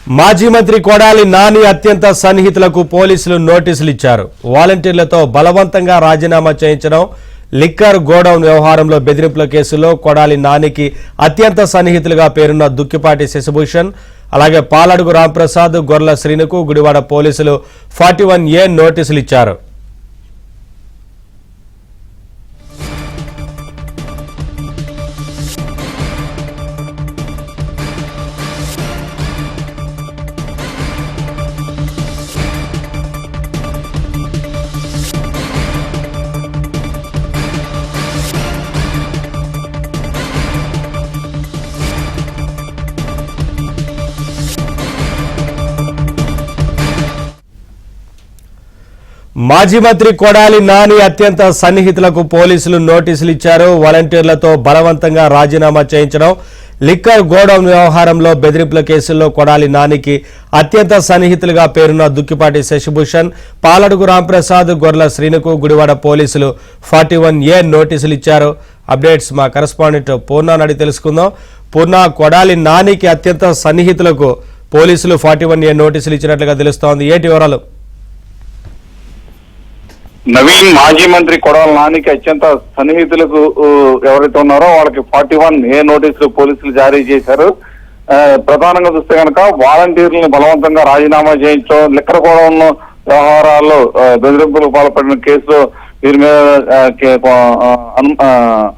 మాజీ మంత్రి కొడాలి నాని అత్యంత సన్నిహితులకు పోలీసులు నోటీసులు ఇచ్చారు. వాలంటీర్లతో బలవంతంగా రాజీనామా చేయించడం, లిక్కర్ గోడౌన్ వ్యవహారంలో బెదిరింపుల కేసులో కొడాలి నానికి అత్యంత సన్నిహితులుగా పేరున్న దుక్కిపాటి శశిభూషణ్, అలాగే పాలడుగు రాంప్రసాద్, గొర్ల శ్రీనుకు గుడివాడ పోలీసులు 41A నోటీసులు ఇచ్చారు. మాజీ మంత్రి కొడాలి నాని అత్యంత సన్నిహితులకు పోలీసులు నోటీసులు ఇచ్చారు. వాలంటీర్లతో బలవంతంగా రాజీనామా చేయించడం, లిక్కర్ గోడౌన్ వ్యవహారంలో బెదిరింపుల కేసుల్లో కొడాలి నానికి అత్యంత సన్నిహితులుగా పేరున్న దుక్కిపాటి శశిభూషణ్, పాలడుగు రాంప్రసాద్, గొర్ల శ్రీనుకు గుడివాడ పోలీసులు 41A నోటీసులు ఇచ్చారు. అప్డేట్స్ మా కరెస్పాండెంట్ పూర్ణ అడిగి తెలుసుకుందాం. పూర్ణ, కొడాలి నానికి అత్యంత సన్నిహితులకు పోలీసులు 41A నోటీసులు ఇచ్చినట్లుగా తెలుస్తోంది. ఏంటి వివరాలు? నవీన్, మాజీ మంత్రి కొడాలి నానికి అత్యంత సన్నిహితులకు ఎవరైతే ఉన్నారో వాళ్ళకి 41A నోటీసులు పోలీసులు జారీ చేశారు. ప్రధానంగా చూస్తే కనుక వాలంటీర్లను బలవంతంగా రాజీనామా చేయించడం, లిక్కర్ గోడౌన్ వ్యవహారాల్లో బెదిరింపులకు పాల్పడిన కేసులో వీరి మీద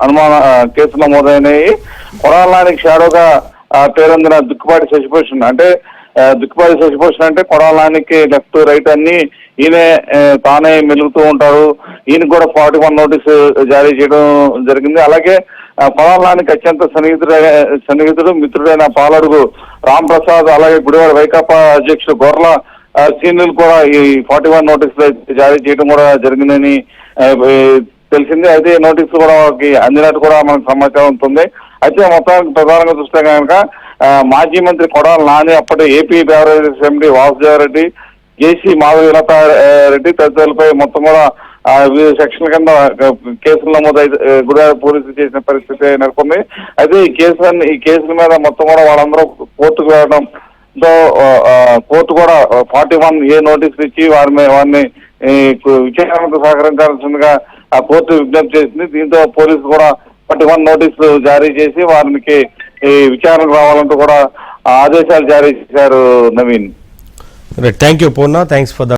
అనుమాన కేసులు నమోదైనాయి. కొడాలి నానికి షాడోగా పేరొందిన దుక్కిపాటి శశిభూషణ్ అంటే కొడాలి నానికి లెఫ్ట్ రైట్ అన్ని ఈయనే తానే మెలుగుతూ ఉంటారు. ఈయనకు కూడా 41 నోటీసు జారీ చేయడం జరిగింది. అలాగే కొడాలి నానికి అత్యంత సన్నిహితుడు మిత్రుడైన పాలడుగు రాంప్రసాద్, అలాగే గుడివాడ వైకాపా అధ్యక్షుడు గొర్ల శ్రీనులు కూడా ఈ 41 నోటీసులు జారీ చేయడం కూడా జరిగిందని తెలిసింది. అయితే నోటీసులు కూడా వాళ్ళకి అందినట్టు కూడా మనకు సమాచారం ఉంటుంది. అయితే మొత్తానికి ప్రధానంగా చూస్తే కనుక మాజీ మంత్రి కొడాలి నాని, అప్పటి ఏపీ బెవరేజెస్ ఎండీ వాసుదేవరెడ్డి, జేసీ మాధవీలత రెడ్డి తదితరులపై మొత్తం కూడా వివిధ సెక్షన్ల కింద కేసులు నమోదై గుడివాడ పోలీసులు చేసిన పరిస్థితి నెలకొంది. అయితే ఈ కేసుల మీద మొత్తం కూడా వాళ్ళందరూ కోర్టుకు వెళ్ళడంతో కోర్టు కూడా 41A నోటీసులు ఇచ్చి వారిని విచారణకు సహకరించాల్సిందిగా ఆ కోర్టు విజ్ఞప్తి చేసింది. దీంతో పోలీసులు కూడా 41 నోటీసులు జారీ చేసి వారికి విచారణకు రావాలంటూ కూడా ఆదేశాలు జారీ చేశారు. Naveen, thank you Purna, thanks for the